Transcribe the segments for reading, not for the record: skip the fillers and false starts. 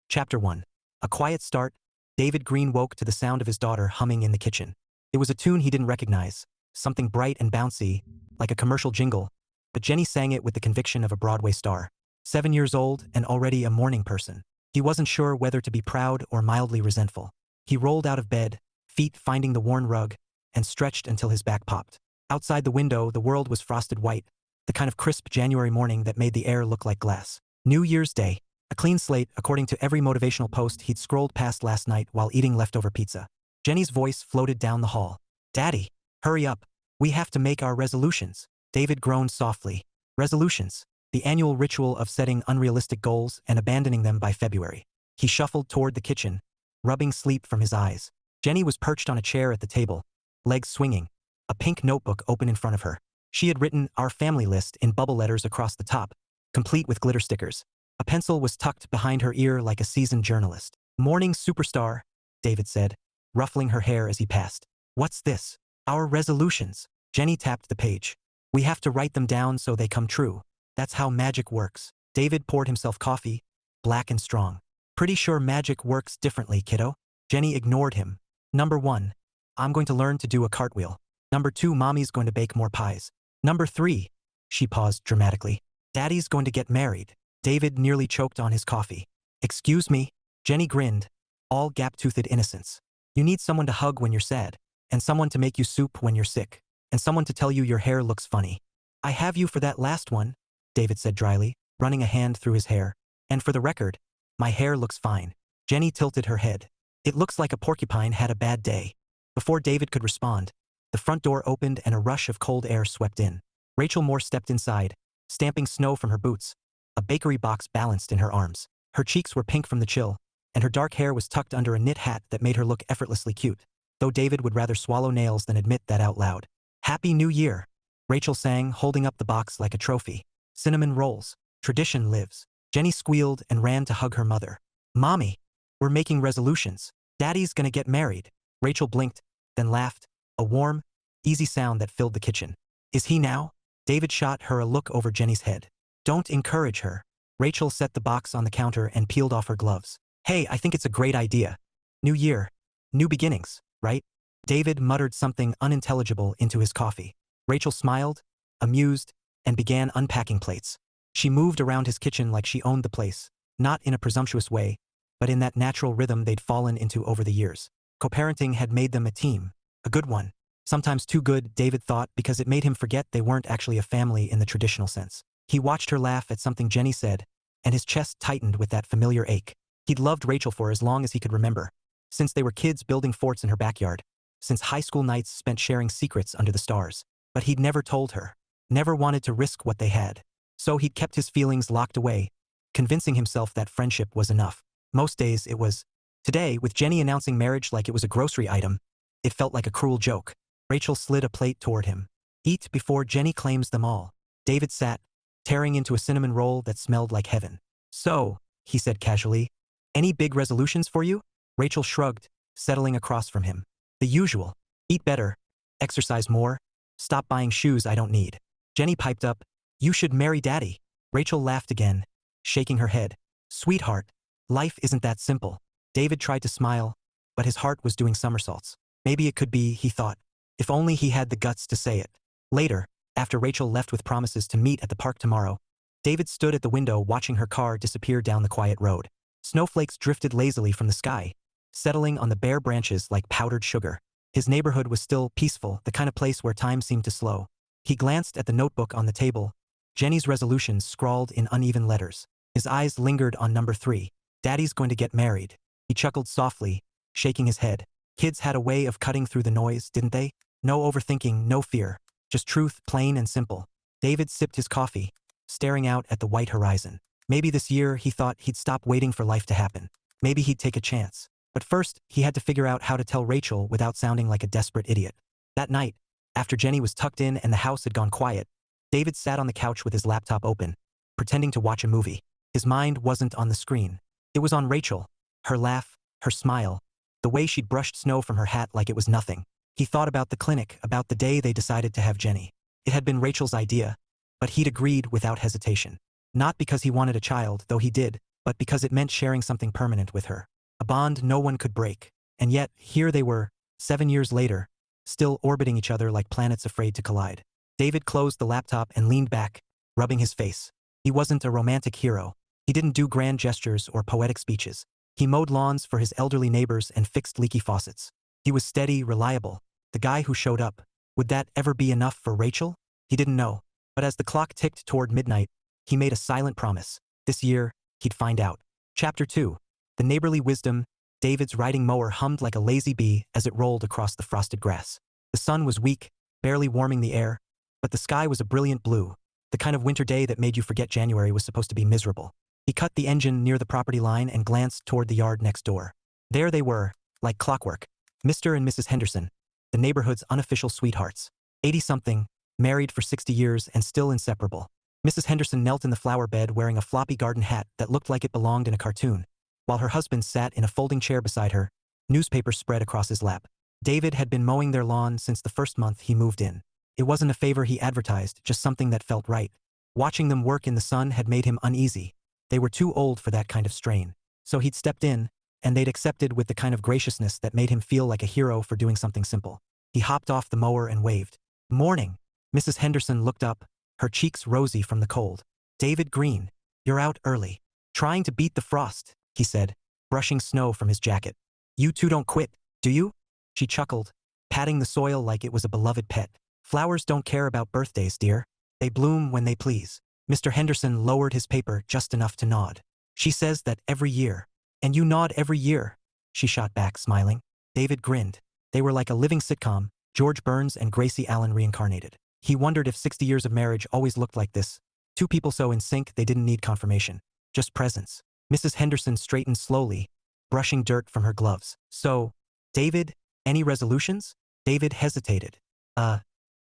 Chapter 1. A quiet start. David Green woke to the sound of his daughter humming in the kitchen. It was a tune he didn't recognize, something bright and bouncy, like a commercial jingle, but Jenny sang it with the conviction of a Broadway star. 7 years old and already a morning person. He wasn't sure whether to be proud or mildly resentful. He rolled out of bed, feet finding the worn rug, and stretched until his back popped. Outside the window, the world was frosted white, the kind of crisp January morning that made the air look like glass. New Year's Day. A clean slate, according to every motivational post he'd scrolled past last night while eating leftover pizza. Jenny's voice floated down the hall. "Daddy, hurry up. We have to make our resolutions." David groaned softly. Resolutions. The annual ritual of setting unrealistic goals and abandoning them by February. He shuffled toward the kitchen, rubbing sleep from his eyes. Jenny was perched on a chair at the table, legs swinging, a pink notebook open in front of her. She had written "Our Family List" in bubble letters across the top, complete with glitter stickers. A pencil was tucked behind her ear like a seasoned journalist. "Morning superstar," David said, ruffling her hair as he passed. "What's this?" "Our resolutions." Jenny tapped the page. "We have to write them down so they come true. That's how magic works." David poured himself coffee, black and strong. "Pretty sure magic works differently, kiddo." Jenny ignored him. "Number 1. I'm going to learn to do a cartwheel. Number 2. Mommy's going to bake more pies. Number 3. She paused dramatically. "Daddy's going to get married." David nearly choked on his coffee. "Excuse me?" Jenny grinned, all gap-toothed innocence. "You need someone to hug when you're sad, and someone to make you soup when you're sick, and someone to tell you your hair looks funny." "I have you for that last one," David said dryly, running a hand through his hair. "And for the record, my hair looks fine." Jenny tilted her head. "It looks like a porcupine had a bad day." Before David could respond, the front door opened and a rush of cold air swept in. Rachel Moore stepped inside, stamping snow from her boots. A bakery box balanced in her arms. Her cheeks were pink from the chill, and her dark hair was tucked under a knit hat that made her look effortlessly cute, though David would rather swallow nails than admit that out loud. "Happy New Year," Rachel sang, holding up the box like a trophy. "Cinnamon rolls. Tradition lives." Jenny squealed and ran to hug her mother. "Mommy, we're making resolutions. Daddy's gonna get married." Rachel blinked, then laughed, a warm, easy sound that filled the kitchen. "Is he now?" David shot her a look over Jenny's head. "Don't encourage her." Rachel set the box on the counter and peeled off her gloves. "Hey, I think it's a great idea. New year. New beginnings, right?" David muttered something unintelligible into his coffee. Rachel smiled, amused, and began unpacking plates. She moved around his kitchen like she owned the place, not in a presumptuous way, but in that natural rhythm they'd fallen into over the years. Co-parenting had made them a team, a good one. Sometimes too good, David thought, because it made him forget they weren't actually a family in the traditional sense. He watched her laugh at something Jenny said, and his chest tightened with that familiar ache. He'd loved Rachel for as long as he could remember, since they were kids building forts in her backyard, since high school nights spent sharing secrets under the stars. But he'd never told her, never wanted to risk what they had. So he'd kept his feelings locked away, convincing himself that friendship was enough. Most days it was. Today, with Jenny announcing marriage like it was a grocery item, it felt like a cruel joke. Rachel slid a plate toward him. "Eat before Jenny claims them all." David sat, tearing into a cinnamon roll that smelled like heaven. "So," he said casually, "any big resolutions for you?" Rachel shrugged, settling across from him. "The usual. Eat better. Exercise more. Stop buying shoes I don't need." Jenny piped up, "You should marry Daddy." Rachel laughed again, shaking her head. "Sweetheart, life isn't that simple." David tried to smile, but his heart was doing somersaults. Maybe it could be, he thought, if only he had the guts to say it. Later, after Rachel left with promises to meet at the park tomorrow, David stood at the window watching her car disappear down the quiet road. Snowflakes drifted lazily from the sky, settling on the bare branches like powdered sugar. His neighborhood was still peaceful, the kind of place where time seemed to slow. He glanced at the notebook on the table, Jenny's resolutions scrawled in uneven letters. His eyes lingered on number 3. "Daddy's going to get married." He chuckled softly, shaking his head. Kids had a way of cutting through the noise, didn't they? No overthinking, no fear. Just truth, plain and simple. David sipped his coffee, staring out at the white horizon. Maybe this year, he thought, he'd stop waiting for life to happen. Maybe he'd take a chance. But first, he had to figure out how to tell Rachel without sounding like a desperate idiot. That night, after Jenny was tucked in and the house had gone quiet, David sat on the couch with his laptop open, pretending to watch a movie. His mind wasn't on the screen. It was on Rachel, her laugh, her smile, the way she'd brushed snow from her hat like it was nothing. He thought about the clinic, about the day they decided to have Jenny. It had been Rachel's idea, but he'd agreed without hesitation. Not because he wanted a child, though he did, but because it meant sharing something permanent with her. A bond no one could break. And yet, here they were, 7 years later, still orbiting each other like planets afraid to collide. David closed the laptop and leaned back, rubbing his face. He wasn't a romantic hero. He didn't do grand gestures or poetic speeches. He mowed lawns for his elderly neighbors and fixed leaky faucets. He was steady, reliable, the guy who showed up. Would that ever be enough for Rachel? He didn't know. But as the clock ticked toward midnight, he made a silent promise. This year, he'd find out. Chapter 2. The neighborly wisdom. David's riding mower hummed like a lazy bee as it rolled across the frosted grass. The sun was weak, barely warming the air, but the sky was a brilliant blue, the kind of winter day that made you forget January was supposed to be miserable. He cut the engine near the property line and glanced toward the yard next door. There they were, like clockwork. Mr. and Mrs. Henderson, the neighborhood's unofficial sweethearts. 80-something, married for 60 years and still inseparable. Mrs. Henderson knelt in the flower bed wearing a floppy garden hat that looked like it belonged in a cartoon, while her husband sat in a folding chair beside her, newspapers spread across his lap. David had been mowing their lawn since the first month he moved in. It wasn't a favor he advertised, just something that felt right. Watching them work in the sun had made him uneasy. They were too old for that kind of strain. So he'd stepped in, and they'd accepted with the kind of graciousness that made him feel like a hero for doing something simple. He hopped off the mower and waved. "Morning." Mrs. Henderson looked up, her cheeks rosy from the cold. "David Green, you're out early. Trying to beat the frost," he said, brushing snow from his jacket. "You two don't quit, do you?" She chuckled, patting the soil like it was a beloved pet. "Flowers don't care about birthdays, dear. They bloom when they please." Mr. Henderson lowered his paper just enough to nod. "She says that every year. And you nod every year," she shot back, smiling. David grinned. They were like a living sitcom, George Burns and Gracie Allen reincarnated. He wondered if 60 years of marriage always looked like this. Two people so in sync they didn't need confirmation. Just presence. Mrs. Henderson straightened slowly, brushing dirt from her gloves. "So, David, any resolutions?" David hesitated.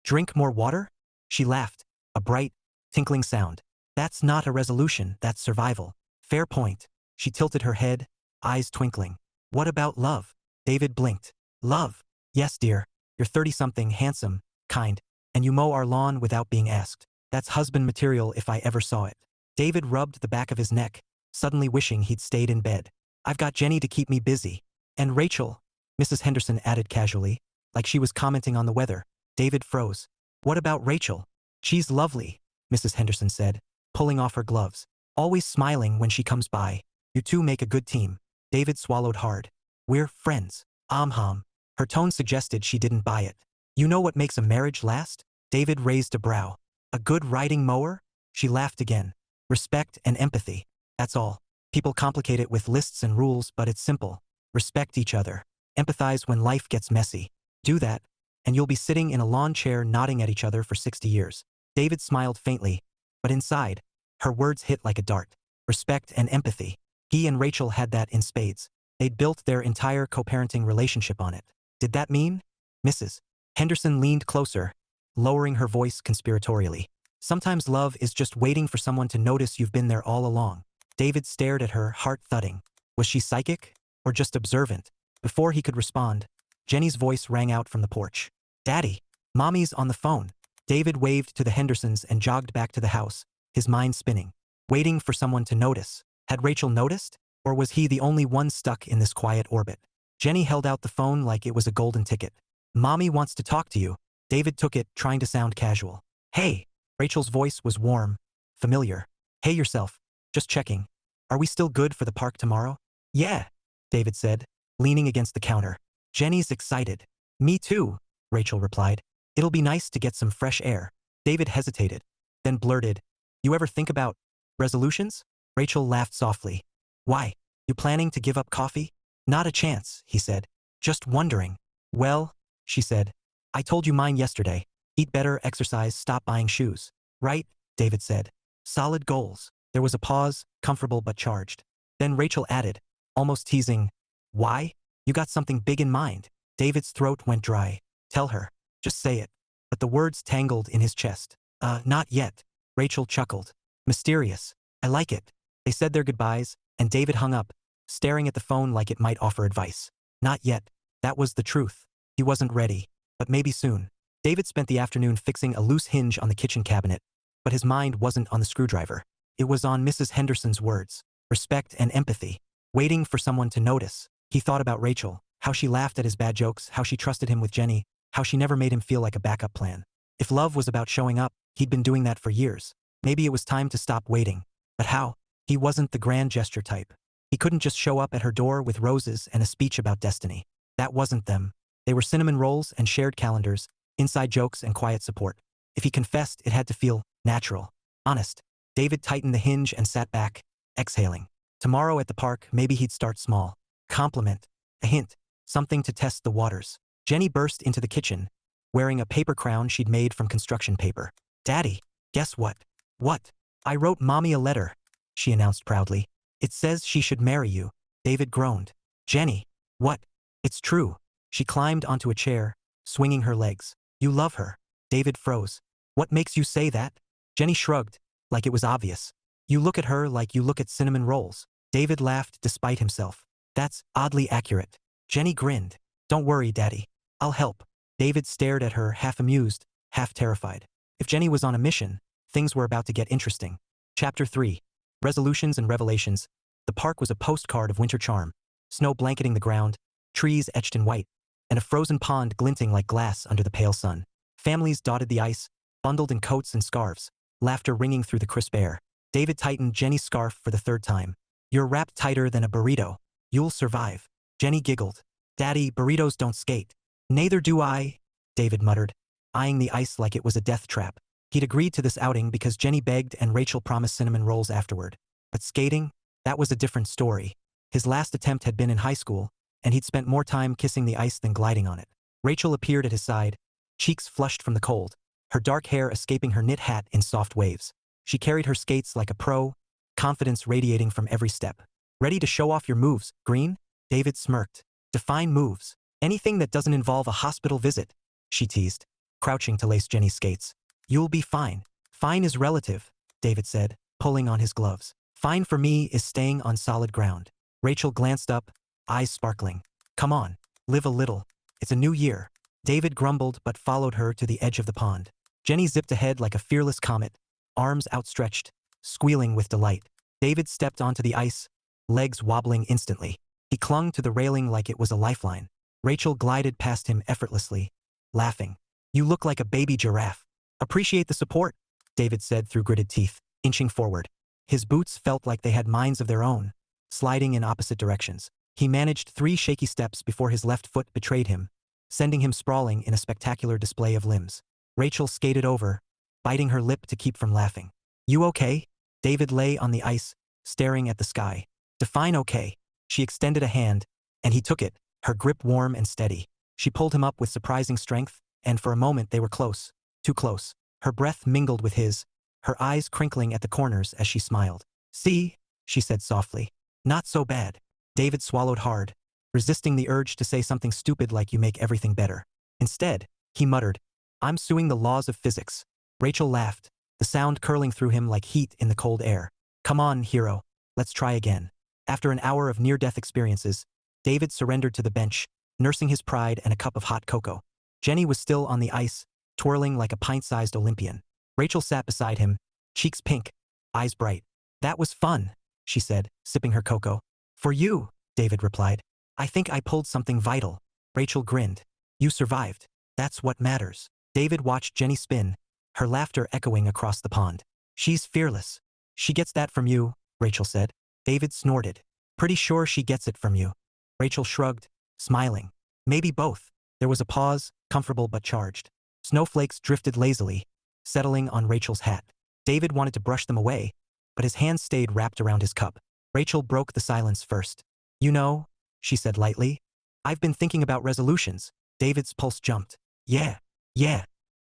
Drink more water?" She laughed, a bright, tinkling sound. "That's not a resolution, that's survival." "Fair point." She tilted her head, eyes twinkling. "What about love?" David blinked. "Love? Yes, dear. You're 30-something, handsome, kind, and you mow our lawn without being asked. That's husband material if I ever saw it." David rubbed the back of his neck, suddenly wishing he'd stayed in bed. "I've got Jenny to keep me busy. And Rachel," Mrs. Henderson added casually, like she was commenting on the weather. David froze. "What about Rachel?" "She's lovely," Mrs. Henderson said, pulling off her gloves. "Always smiling when she comes by. You two make a good team." David swallowed hard. "We're friends." Her tone suggested she didn't buy it. "You know what makes a marriage last?" David raised a brow. "A good riding mower?" She laughed again. "Respect and empathy. That's all. People complicate it with lists and rules, but it's simple. Respect each other. Empathize when life gets messy. Do that, and you'll be sitting in a lawn chair nodding at each other for 60 years. David smiled faintly, but inside, her words hit like a dart. Respect and empathy. He and Rachel had that in spades. They'd built their entire co-parenting relationship on it. Did that mean? Mrs. Henderson leaned closer, lowering her voice conspiratorially. "Sometimes love is just waiting for someone to notice you've been there all along." David stared at her, heart thudding. Was she psychic? Or just observant? Before he could respond, Jenny's voice rang out from the porch. "Daddy, Mommy's on the phone." David waved to the Hendersons and jogged back to the house, his mind spinning. Waiting for someone to notice. Had Rachel noticed? Or was he the only one stuck in this quiet orbit? Jenny held out the phone like it was a golden ticket. "Mommy wants to talk to you." David took it, trying to sound casual. "Hey." Rachel's voice was warm, familiar. "Hey yourself. Just checking. Are we still good for the park tomorrow?" "Yeah," David said, leaning against the counter. "Jenny's excited." "Me too," Rachel replied. "It'll be nice to get some fresh air." David hesitated, then blurted, "You ever think about resolutions?" Rachel laughed softly. "Why? You planning to give up coffee?" "Not a chance," he said. "Just wondering." "Well," she said, "I told you mine yesterday. Eat better, exercise, stop buying shoes." "Right," David said. "Solid goals." There was a pause, comfortable but charged. Then Rachel added, almost teasing, "Why? You got something big in mind." David's throat went dry. "Tell her. Just say it." But the words tangled in his chest. Not yet." Rachel chuckled. "Mysterious. I like it." They said their goodbyes, and David hung up, staring at the phone like it might offer advice. Not yet. That was the truth. He wasn't ready. But maybe soon. David spent the afternoon fixing a loose hinge on the kitchen cabinet, but his mind wasn't on the screwdriver. It was on Mrs. Henderson's words. respect and empathy, waiting for someone to notice. He thought about Rachel, how she laughed at his bad jokes, how she trusted him with Jenny, how she never made him feel like a backup plan. If love was about showing up, he'd been doing that for years. Maybe it was time to stop waiting. But how? He wasn't the grand gesture type. He couldn't just show up at her door with roses and a speech about destiny. That wasn't them. They were cinnamon rolls and shared calendars, inside jokes and quiet support. If he confessed, it had to feel natural, honest. David tightened the hinge and sat back, exhaling. Tomorrow at the park, maybe he'd start small. Compliment. A hint. Something to test the waters. Jenny burst into the kitchen, wearing a paper crown she'd made from construction paper. Daddy, guess what? What? I wrote Mommy a letter, she announced proudly. It says she should marry you. David groaned. Jenny, what? It's true. She climbed onto a chair, swinging her legs. You love her. David froze. What makes you say that? Jenny shrugged, like it was obvious. You look at her like you look at cinnamon rolls. David laughed despite himself. That's oddly accurate. Jenny grinned. Don't worry, Daddy. I'll help. David stared at her, half amused, half terrified. If Jenny was on a mission, things were about to get interesting. Chapter 3. Resolutions and Revelations. The park was a postcard of winter charm. Snow blanketing the ground, trees etched in white, and a frozen pond glinting like glass under the pale sun. Families dotted the ice, bundled in coats and scarves, laughter ringing through the crisp air. David tightened Jenny's scarf for the third time. You're wrapped tighter than a burrito. You'll survive. Jenny giggled. Daddy, burritos don't skate. Neither do I, David muttered, eyeing the ice like it was a death trap. He'd agreed to this outing because Jenny begged and Rachel promised cinnamon rolls afterward. But skating? That was a different story. His last attempt had been in high school, and he'd spent more time kissing the ice than gliding on it. Rachel appeared at his side, cheeks flushed from the cold, her dark hair escaping her knit hat in soft waves. She carried her skates like a pro, confidence radiating from every step. Ready to show off your moves, Green? David smirked. Define moves. Anything that doesn't involve a hospital visit, she teased, crouching to lace Jenny's skates. You'll be fine. Fine is relative, David said, pulling on his gloves. Fine for me is staying on solid ground. Rachel glanced up, eyes sparkling. Come on, live a little. It's a new year. David grumbled but followed her to the edge of the pond. Jenny zipped ahead like a fearless comet, arms outstretched, squealing with delight. David stepped onto the ice, legs wobbling instantly. He clung to the railing like it was a lifeline. Rachel glided past him effortlessly, laughing. You look like a baby giraffe. Appreciate the support, David said through gritted teeth, inching forward. His boots felt like they had minds of their own, sliding in opposite directions. He managed 3 shaky steps before his left foot betrayed him, sending him sprawling in a spectacular display of limbs. Rachel skated over, biting her lip to keep from laughing. You okay? David lay on the ice, staring at the sky. Define okay. She extended a hand, and he took it, her grip warm and steady. She pulled him up with surprising strength, and for a moment they were close. Too close. Her breath mingled with his, her eyes crinkling at the corners as she smiled. See, she said softly. Not so bad. David swallowed hard, resisting the urge to say something stupid like you make everything better. Instead, he muttered, I'm suing the laws of physics. Rachel laughed, the sound curling through him like heat in the cold air. Come on, hero. Let's try again. After an hour of near-death experiences, David surrendered to the bench, nursing his pride and a cup of hot cocoa. Jenny was still on the ice, twirling like a pint-sized Olympian. Rachel sat beside him, cheeks pink, eyes bright. That was fun, she said, sipping her cocoa. For you, David replied. I think I pulled something vital. Rachel grinned. You survived. That's what matters. David watched Jenny spin, her laughter echoing across the pond. She's fearless. She gets that from you, Rachel said. David snorted. Pretty sure she gets it from you. Rachel shrugged, smiling. Maybe both. There was a pause, comfortable but charged. Snowflakes drifted lazily, settling on Rachel's hat. David wanted to brush them away, but his hands stayed wrapped around his cup. Rachel broke the silence first. You know, she said lightly, I've been thinking about resolutions. David's pulse jumped. Yeah.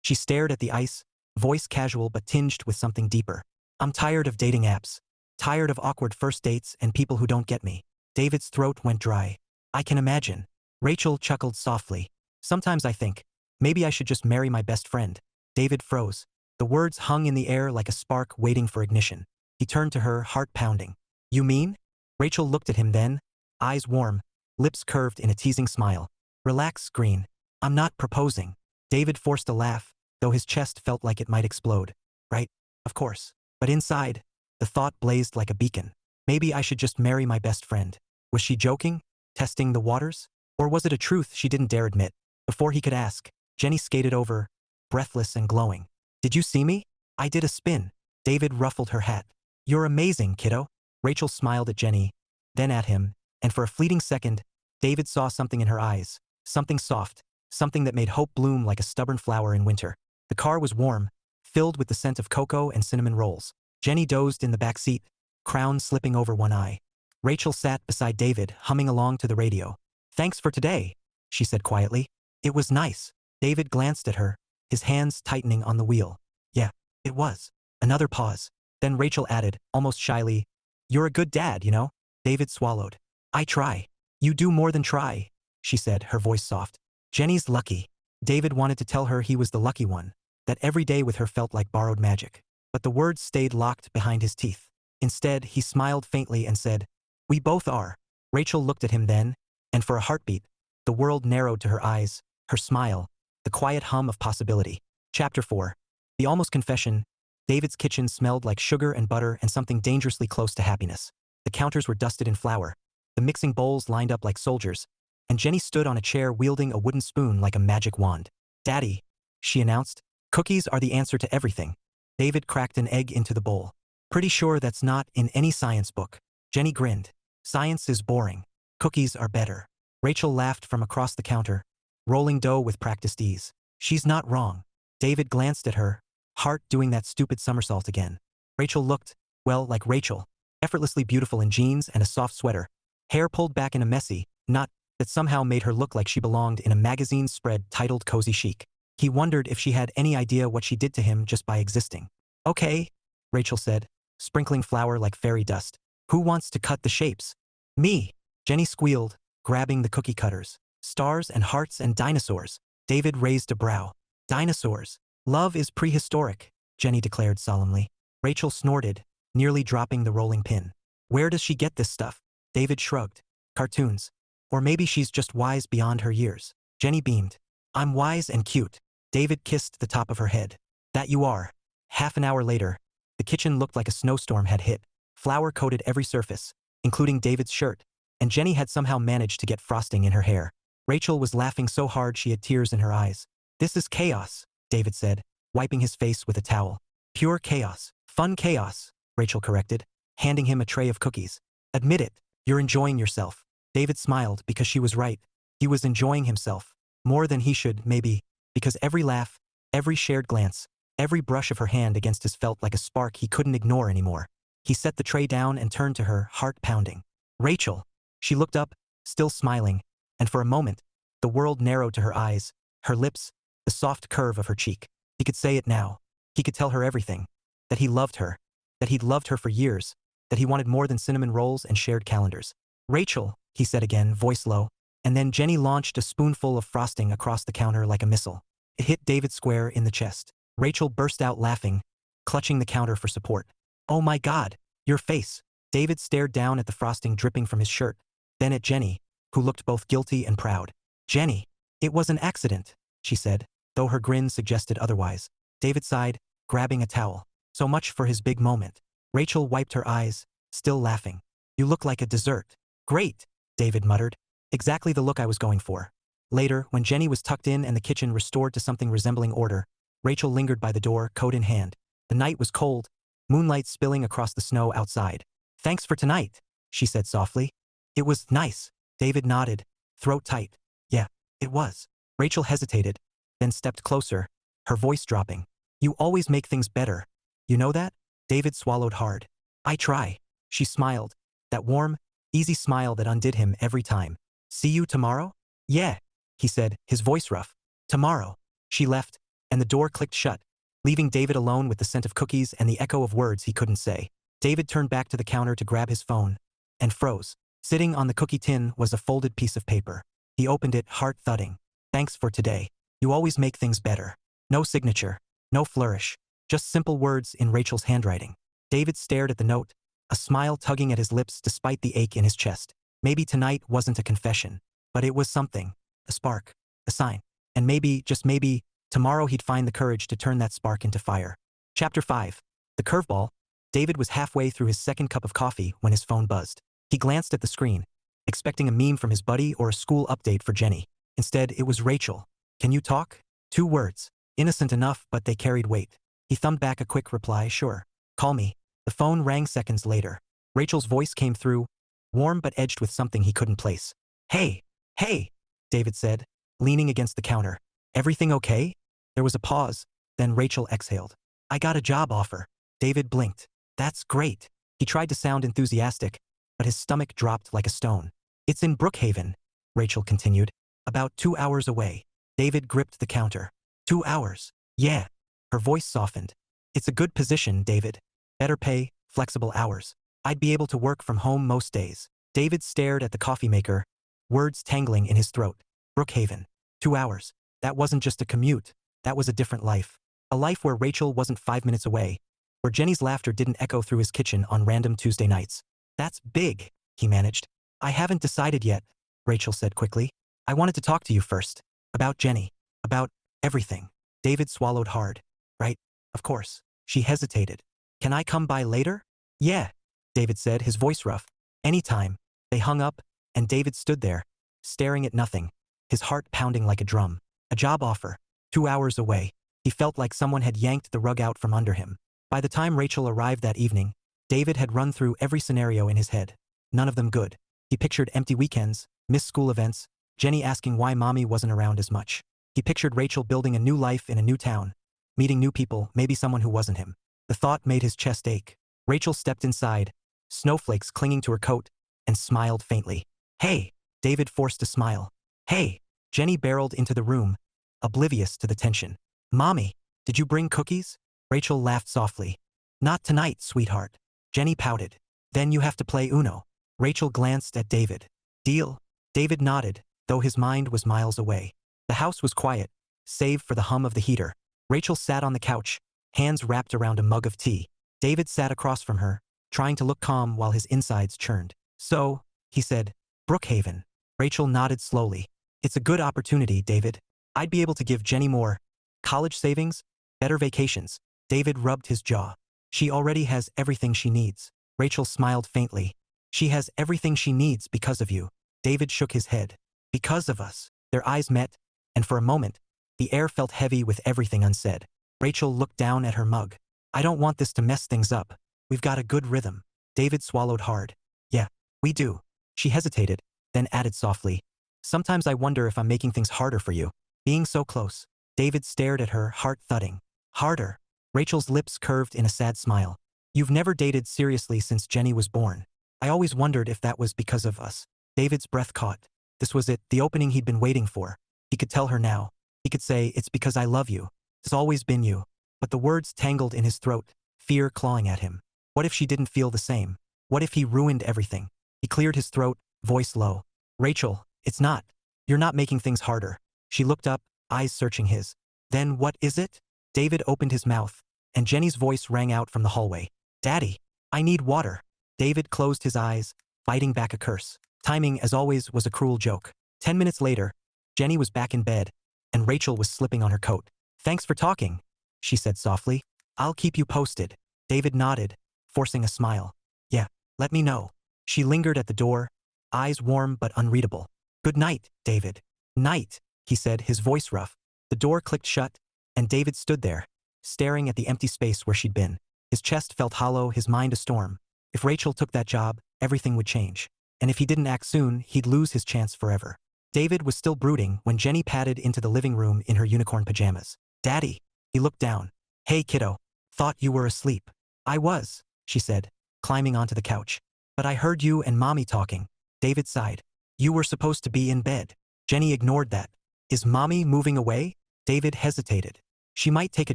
She stared at the ice, voice casual but tinged with something deeper. I'm tired of dating apps. Tired of awkward first dates and people who don't get me. David's throat went dry. I can imagine. Rachel chuckled softly. Sometimes I think, maybe I should just marry my best friend. David froze. The words hung in the air like a spark waiting for ignition. He turned to her, heart pounding. You mean? Rachel looked at him then, eyes warm, lips curved in a teasing smile. Relax, Green. I'm not proposing. David forced a laugh, though his chest felt like it might explode. Right? Of course. But inside, the thought blazed like a beacon. Maybe I should just marry my best friend. Was she joking? Testing the waters? Or was it a truth she didn't dare admit? Before he could ask, Jenny skated over, breathless and glowing. Did you see me? I did a spin. David ruffled her hat. You're amazing, kiddo. Rachel smiled at Jenny, then at him, and for a fleeting second, David saw something in her eyes, something soft, something that made hope bloom like a stubborn flower in winter. The car was warm, filled with the scent of cocoa and cinnamon rolls. Jenny dozed in the back seat, crown slipping over one eye. Rachel sat beside David, humming along to the radio. Thanks for today, she said quietly. It was nice. David glanced at her, his hands tightening on the wheel. Yeah, it was. Another pause. Then Rachel added, almost shyly, You're a good dad, you know? David swallowed. I try. You do more than try, she said, her voice soft. Jenny's lucky. David wanted to tell her he was the lucky one, that every day with her felt like borrowed magic. But the words stayed locked behind his teeth. Instead, he smiled faintly and said, We both are. Rachel looked at him then, and for a heartbeat, the world narrowed to her eyes, her smile, the quiet hum of possibility. Chapter 4. The almost confession. David's kitchen smelled like sugar and butter and something dangerously close to happiness. The counters were dusted in flour, the mixing bowls lined up like soldiers, and Jenny stood on a chair wielding a wooden spoon like a magic wand. Daddy, she announced, cookies are the answer to everything. David cracked an egg into the bowl. Pretty sure that's not in any science book. Jenny grinned. Science is boring. Cookies are better. Rachel laughed from across the counter, rolling dough with practiced ease. She's not wrong. David glanced at her, heart doing that stupid somersault again. Rachel looked, well, like Rachel, effortlessly beautiful in jeans and a soft sweater, hair pulled back in a messy knot that somehow made her look like she belonged in a magazine spread titled Cozy Chic. He wondered if she had any idea what she did to him just by existing. Okay, Rachel said, sprinkling flour like fairy dust. Who wants to cut the shapes? Me. Jenny squealed, grabbing the cookie cutters. Stars and hearts and dinosaurs. David raised a brow. Dinosaurs. Love is prehistoric, Jenny declared solemnly. Rachel snorted, nearly dropping the rolling pin. Where does she get this stuff? David shrugged. Cartoons. Or maybe she's just wise beyond her years. Jenny beamed. I'm wise and cute. David kissed the top of her head. That you are. Half an hour later, the kitchen looked like a snowstorm had hit. Flour coated every surface, including David's shirt, and Jenny had somehow managed to get frosting in her hair. Rachel was laughing so hard she had tears in her eyes. This is chaos, David said, wiping his face with a towel. Pure chaos. Fun chaos, Rachel corrected, handing him a tray of cookies. Admit it, you're enjoying yourself. David smiled because she was right. He was enjoying himself. More than he should, maybe, because every laugh, every shared glance, every brush of her hand against his felt like a spark he couldn't ignore anymore. He set the tray down and turned to her, heart pounding. Rachel. She looked up, still smiling, and for a moment, the world narrowed to her eyes, her lips, the soft curve of her cheek. He could say it now. He could tell her everything. That he loved her. That he'd loved her for years. That he wanted more than cinnamon rolls and shared calendars. Rachel, he said again, voice low, and then Jenny launched a spoonful of frosting across the counter like a missile. It hit David square in the chest. Rachel burst out laughing, clutching the counter for support. Oh my God, your face. David stared down at the frosting dripping from his shirt, then at Jenny, who looked both guilty and proud. Jenny, it was an accident, she said, though her grin suggested otherwise. David sighed, grabbing a towel. So much for his big moment. Rachel wiped her eyes, still laughing. You look like a dessert. Great, David muttered. Exactly the look I was going for. Later, when Jenny was tucked in and the kitchen restored to something resembling order, Rachel lingered by the door, coat in hand. The night was cold, moonlight spilling across the snow outside. Thanks for tonight, she said softly. It was nice. David nodded, throat tight. Yeah, it was. Rachel hesitated, then stepped closer, her voice dropping. You always make things better. You know that? David swallowed hard. I try. She smiled, that warm, easy smile that undid him every time. See you tomorrow? Yeah, he said, his voice rough. Tomorrow. She left, and the door clicked shut, leaving David alone with the scent of cookies and the echo of words he couldn't say. David turned back to the counter to grab his phone, and froze. Sitting on the cookie tin was a folded piece of paper. He opened it, heart thudding. Thanks for today. You always make things better. No signature, no flourish, just simple words in Rachel's handwriting. David stared at the note, a smile tugging at his lips despite the ache in his chest. Maybe tonight wasn't a confession, but it was something, a spark, a sign. And maybe, just maybe, tomorrow he'd find the courage to turn that spark into fire. Chapter 5. The curveball. David was halfway through his second cup of coffee when his phone buzzed. He glanced at the screen, expecting a meme from his buddy or a school update for Jenny. Instead, it was Rachel. "Can you talk?" 2 words. Innocent enough, but they carried weight. He thumbed back a quick reply, "Sure. Call me." The phone rang seconds later. Rachel's voice came through, warm but edged with something he couldn't place. "Hey, hey," David said, leaning against the counter. "Everything okay?" There was a pause, then Rachel exhaled. "I got a job offer." David blinked. "That's great." He tried to sound enthusiastic, but his stomach dropped like a stone. "It's in Brookhaven," Rachel continued. "About 2 hours away." David gripped the counter. 2 hours. "Yeah." Her voice softened. "It's a good position, David. Better pay, flexible hours. I'd be able to work from home most days." David stared at the coffee maker, words tangling in his throat. Brookhaven. 2 hours. That wasn't just a commute. That was a different life. A life where Rachel wasn't 5 minutes away, where Jenny's laughter didn't echo through his kitchen on random Tuesday nights. "That's big," he managed. "I haven't decided yet," Rachel said quickly. "I wanted to talk to you first. About Jenny. About everything." David swallowed hard. "Right, of course." She hesitated. "Can I come by later?" "Yeah," David said, his voice rough. "Anytime." They hung up, and David stood there, staring at nothing, his heart pounding like a drum. A job offer. 2 hours away. He felt like someone had yanked the rug out from under him. By the time Rachel arrived that evening, David had run through every scenario in his head. None of them good. He pictured empty weekends, missed school events, Jenny asking why mommy wasn't around as much. He pictured Rachel building a new life in a new town, meeting new people, maybe someone who wasn't him. The thought made his chest ache. Rachel stepped inside, snowflakes clinging to her coat, and smiled faintly. "Hey." David forced a smile. "Hey." Jenny barreled into the room, oblivious to the tension. "Mommy, did you bring cookies?" Rachel laughed softly. "Not tonight, sweetheart." Jenny pouted. "Then you have to play Uno." Rachel glanced at David. "Deal?" David nodded, though his mind was miles away. The house was quiet, save for the hum of the heater. Rachel sat on the couch, hands wrapped around a mug of tea. David sat across from her, trying to look calm while his insides churned. "So," he said, "Brookhaven." Rachel nodded slowly. "It's a good opportunity, David. I'd be able to give Jenny more. College savings, better vacations." David rubbed his jaw. "She already has everything she needs." Rachel smiled faintly. "She has everything she needs because of you." David shook his head. "Because of us." Their eyes met, and for a moment, the air felt heavy with everything unsaid. Rachel looked down at her mug. "I don't want this to mess things up. We've got a good rhythm." David swallowed hard. "Yeah, we do." She hesitated, then added softly, "Sometimes I wonder if I'm making things harder for you. Being so close." David stared at her, heart thudding. "Harder?" Rachel's lips curved in a sad smile. "You've never dated seriously since Jenny was born. I always wondered if that was because of us." David's breath caught. This was it, the opening he'd been waiting for. He could tell her now. He could say, "It's because I love you. It's always been you." But the words tangled in his throat, fear clawing at him. What if she didn't feel the same? What if he ruined everything? He cleared his throat, voice low. "Rachel, it's not. You're not making things harder." She looked up, eyes searching his. "Then what is it?" David opened his mouth, and Jenny's voice rang out from the hallway. "Daddy, I need water." David closed his eyes, fighting back a curse. Timing, as always, was a cruel joke. 10 minutes later, Jenny was back in bed, and Rachel was slipping on her coat. "Thanks for talking," she said softly. "I'll keep you posted." David nodded, forcing a smile. "Yeah, let me know." She lingered at the door, eyes warm but unreadable. "Good night, David." "Night," he said, his voice rough. The door clicked shut, and David stood there, staring at the empty space where she'd been. His chest felt hollow, his mind a storm. If Rachel took that job, everything would change. And if he didn't act soon, he'd lose his chance forever. David was still brooding when Jenny padded into the living room in her unicorn pajamas. "Daddy." He looked down. "Hey, kiddo. Thought you were asleep." "I was," she said, climbing onto the couch. "But I heard you and Mommy talking." David sighed. "You were supposed to be in bed." Jenny ignored that. "Is Mommy moving away?" David hesitated. "She might take a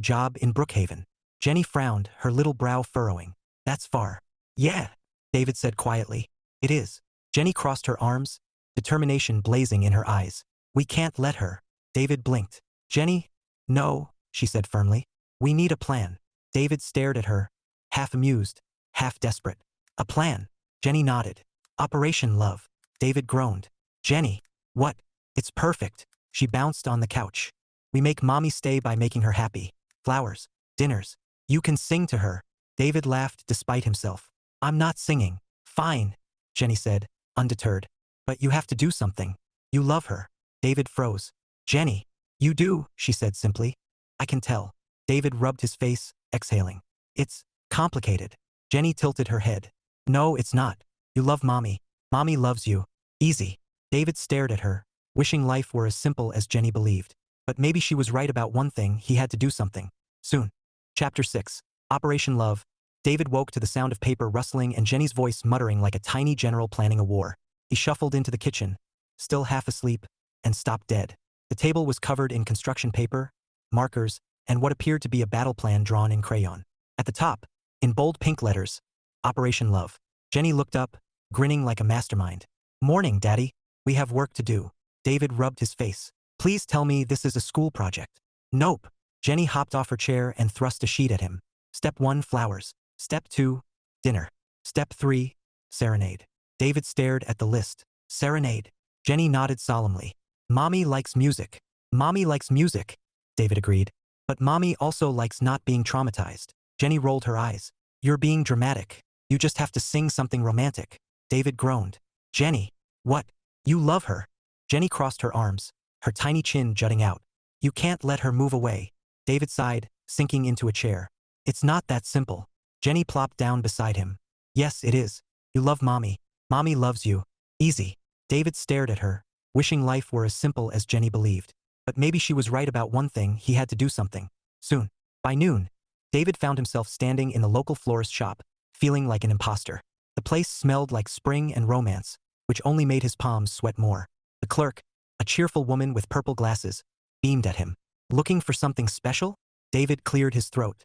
job in Brookhaven." Jenny frowned, her little brow furrowing. "That's far." "Yeah," David said quietly. "It is." Jenny crossed her arms, determination blazing in her eyes. "We can't let her." David blinked. "Jenny?" "No," she said firmly. "We need a plan." David stared at her, half amused, half desperate. "A plan?" Jenny nodded. "Operation Love." David groaned. "Jenny." "What?" "It's perfect." She bounced on the couch. "We make Mommy stay by making her happy. Flowers, dinners. You can sing to her." David laughed despite himself. I'm not singing. Fine, Jenny said, undeterred. But you have to do something. You love her. David froze. Jenny. You do, she said simply. I can tell. David rubbed his face, exhaling. It's complicated. Jenny tilted her head. No, it's not. You love Mommy. Mommy loves you. Easy. David stared at her, wishing life were as simple as Jenny believed. But maybe she was right about one thing: he had to do something. Soon. Chapter 6. Operation Love. David woke to the sound of paper rustling and Jenny's voice muttering like a tiny general planning a war. He shuffled into the kitchen, still half asleep, and stopped dead. The table was covered in construction paper, markers, and what appeared to be a battle plan drawn in crayon. At the top, in bold pink letters, Operation Love. Jenny looked up, grinning like a mastermind. Morning, Daddy. We have work to do. David rubbed his face. Please tell me this is a school project. Nope. Jenny hopped off her chair and thrust a sheet at him. Step 1, flowers. Step 2, dinner. Step 3, serenade. David stared at the list. Serenade. Jenny nodded solemnly. Mommy likes music. Mommy likes music, David agreed. But Mommy also likes not being traumatized. Jenny rolled her eyes. You're being dramatic. You just have to sing something romantic. David groaned. Jenny. What? You love her. Jenny crossed her arms, her tiny chin jutting out. You can't let her move away. David sighed, sinking into a chair. It's not that simple. Jenny plopped down beside him. Yes, it is. You love Mommy. Mommy loves you. Easy. David stared at her, wishing life were as simple as Jenny believed. But maybe she was right about one thing: he had to do something. Soon. By noon, David found himself standing in the local florist shop, feeling like an imposter. The place smelled like spring and romance, which only made his palms sweat more. The clerk, a cheerful woman with purple glasses, beamed at him. Looking for something special? David cleared his throat.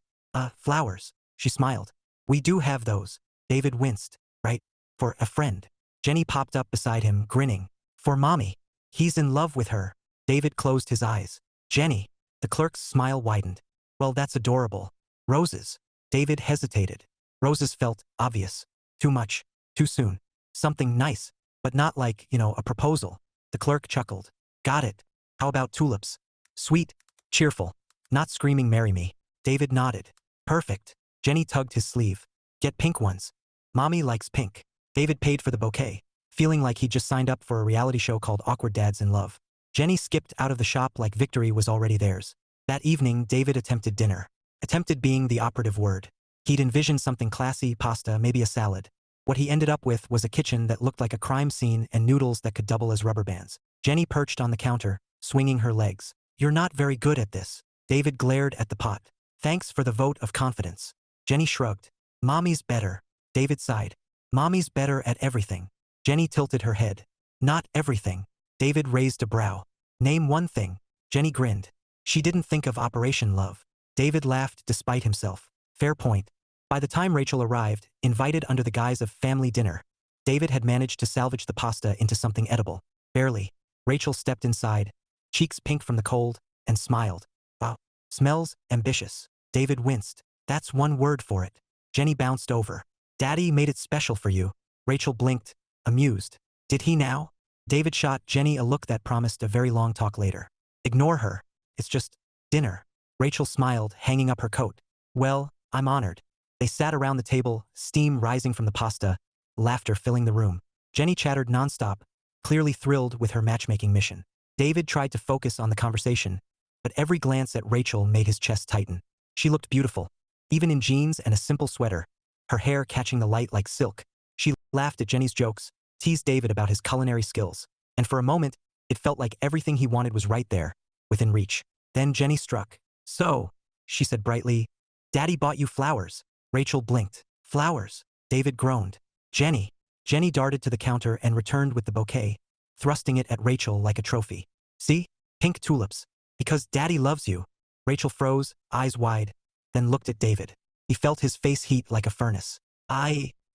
Flowers. She smiled. We do have those. David winced. Right? For a friend. Jenny popped up beside him, grinning. For Mommy. He's in love with her. David closed his eyes. Jenny. The clerk's smile widened. Well, that's adorable. Roses. David hesitated. Roses felt obvious. Too much. Too soon. Something nice. But not like, a proposal. The clerk chuckled. Got it. How about tulips? Sweet. Cheerful. Not screaming marry me. David nodded. Perfect. Jenny tugged his sleeve. Get pink ones. Mommy likes pink. David paid for the bouquet, feeling like he'd just signed up for a reality show called Awkward Dads in Love. Jenny skipped out of the shop like victory was already theirs. That evening, David attempted dinner. Attempted being the operative word. He'd envisioned something classy: pasta, maybe a salad. What he ended up with was a kitchen that looked like a crime scene and noodles that could double as rubber bands. Jenny perched on the counter, swinging her legs. You're not very good at this. David glared at the pot. Thanks for the vote of confidence. Jenny shrugged. Mommy's better. David sighed. Mommy's better at everything. Jenny tilted her head. Not everything. David raised a brow. Name one thing. Jenny grinned. She didn't think of Operation Love. David laughed despite himself. Fair point. By the time Rachel arrived, invited under the guise of family dinner, David had managed to salvage the pasta into something edible. Barely. Rachel stepped inside, cheeks pink from the cold, and smiled. Wow. Smells ambitious. David winced. That's one word for it. Jenny bounced over. Daddy made it special for you. Rachel blinked, amused. Did he now? David shot Jenny a look that promised a very long talk later. Ignore her. It's just dinner. Rachel smiled, hanging up her coat. Well, I'm honored. They sat around the table, steam rising from the pasta, laughter filling the room. Jenny chattered nonstop, clearly thrilled with her matchmaking mission. David tried to focus on the conversation, but every glance at Rachel made his chest tighten. She looked beautiful, even in jeans and a simple sweater, her hair catching the light like silk. She laughed at Jenny's jokes, teased David about his culinary skills, and for a moment, it felt like everything he wanted was right there, within reach. Then Jenny struck. So, she said brightly, Daddy bought you flowers. Rachel blinked. Flowers. David groaned. Jenny. Jenny darted to the counter and returned with the bouquet, thrusting it at Rachel like a trophy. See? Pink tulips. Because Daddy loves you. Rachel froze, eyes wide, then looked at David. He felt his face heat like a furnace.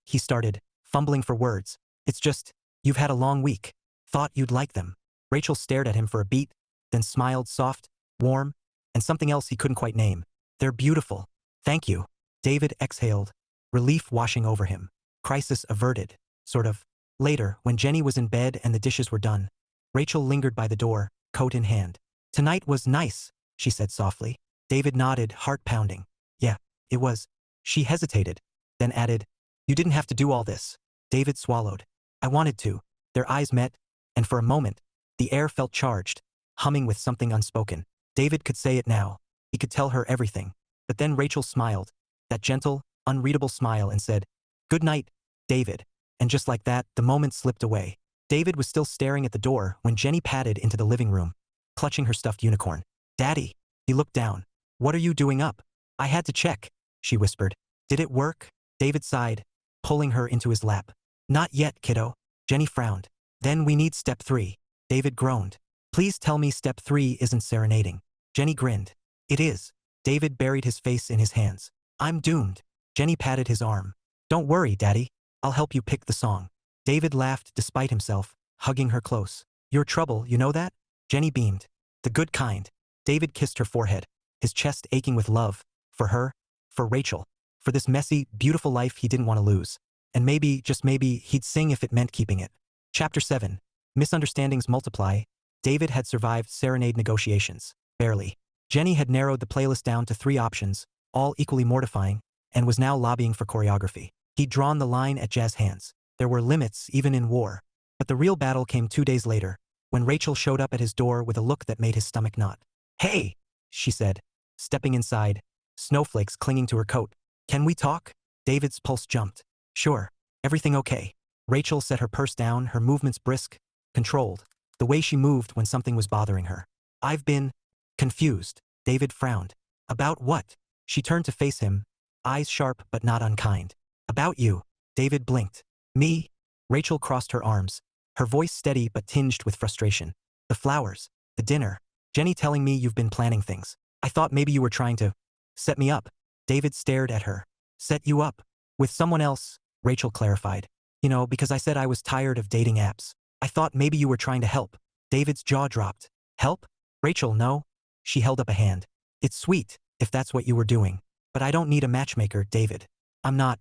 He started, fumbling for words. It's just, you've had a long week. Thought you'd like them. Rachel stared at him for a beat, then smiled, soft, warm, and something else he couldn't quite name. They're beautiful. Thank you. David exhaled, relief washing over him. Crisis averted, sort of. Later, when Jenny was in bed and the dishes were done, Rachel lingered by the door, coat in hand. Tonight was nice, she said softly. David nodded, heart pounding. Yeah, it was. She hesitated, then added, "You didn't have to do all this." David swallowed. "I wanted to." Their eyes met, and for a moment, the air felt charged, humming with something unspoken. David could say it now. He could tell her everything. But then Rachel smiled, that gentle, unreadable smile, and said, "Good night, David." And just like that, the moment slipped away. David was still staring at the door when Jenny padded into the living room, clutching her stuffed unicorn. "Daddy." He looked down. "What are you doing up?" "I had to check," she whispered. "Did it work?" David sighed, pulling her into his lap. "Not yet, kiddo." Jenny frowned. "Then we need step 3. David groaned. "Please tell me step 3 isn't serenading." Jenny grinned. "It is." David buried his face in his hands. "I'm doomed." Jenny patted his arm. "Don't worry, Daddy. I'll help you pick the song." David laughed despite himself, hugging her close. "You're trouble, you know that?" Jenny beamed. "The good kind." David kissed her forehead, his chest aching with love, for her, for Rachel, for this messy, beautiful life he didn't want to lose. And maybe, just maybe, he'd sing if it meant keeping it. Chapter 7. Misunderstandings multiply. David had survived serenade negotiations. Barely. Jenny had narrowed the playlist down to 3 options, all equally mortifying, and was now lobbying for choreography. He'd drawn the line at jazz hands. There were limits, even in war. But the real battle came 2 days later, when Rachel showed up at his door with a look that made his stomach knot. "Hey," she said, stepping inside, snowflakes clinging to her coat. "Can we talk?" David's pulse jumped. "Sure. Everything okay?" Rachel set her purse down, her movements brisk, controlled, the way she moved when something was bothering her. "I've been confused." David frowned. "About what?" She turned to face him, eyes sharp but not unkind. "About you." David blinked. "Me?" Rachel crossed her arms, her voice steady but tinged with frustration. "The flowers, the dinner, Jenny telling me you've been planning things. I thought maybe you were trying to set me up." David stared at her. "Set you up? With someone else," Rachel clarified. "You know, because I said I was tired of dating apps. I thought maybe you were trying to help." David's jaw dropped. "Help?" "Rachel, no." She held up a hand. "It's sweet, if that's what you were doing. But I don't need a matchmaker, David. I'm not